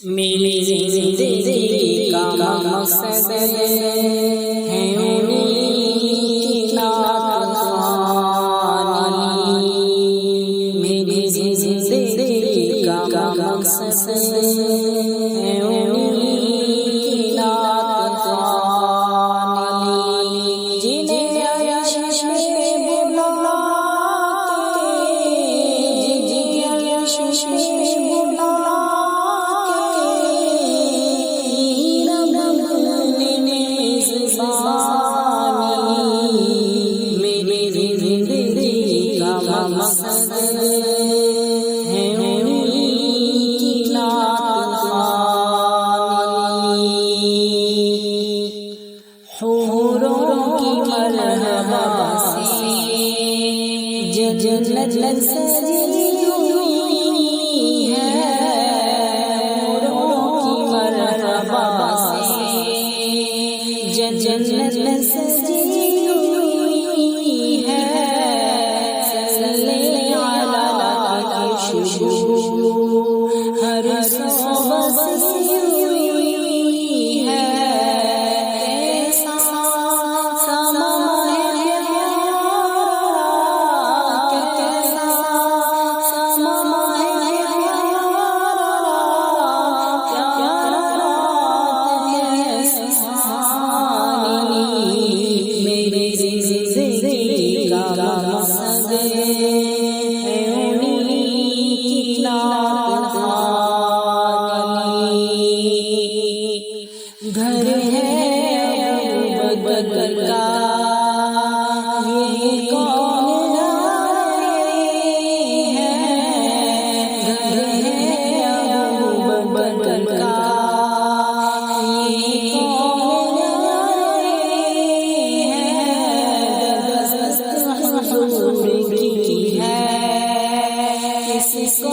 मेरी जिंदगी का मकसद है उन्हीं की नात ख़्वानी। मेरी जिंदगी का मकसद है उन्हीं की नात ख़्वानी। जिन्हें अर्श में बुला के, जिन्हें अर्श में बुला मकसद है उन्हीं की नात ख़्वानी। हूरों की मरहबा से जन्नत सजी हुई है। हूरों की मरहबा से जन्नत सजी हर सोबत हुई है। कैसा समा है प्यारा, कैसा समा है प्यारा, प्यारा रात है सुहानी। मेरी जिंदगी का मकसद है उन्हीं की नात ख़्वानी। घर है अबू बकर का ये कौन है। घर है अबू बकर का ये कौन है। हुज़ूर की है किसको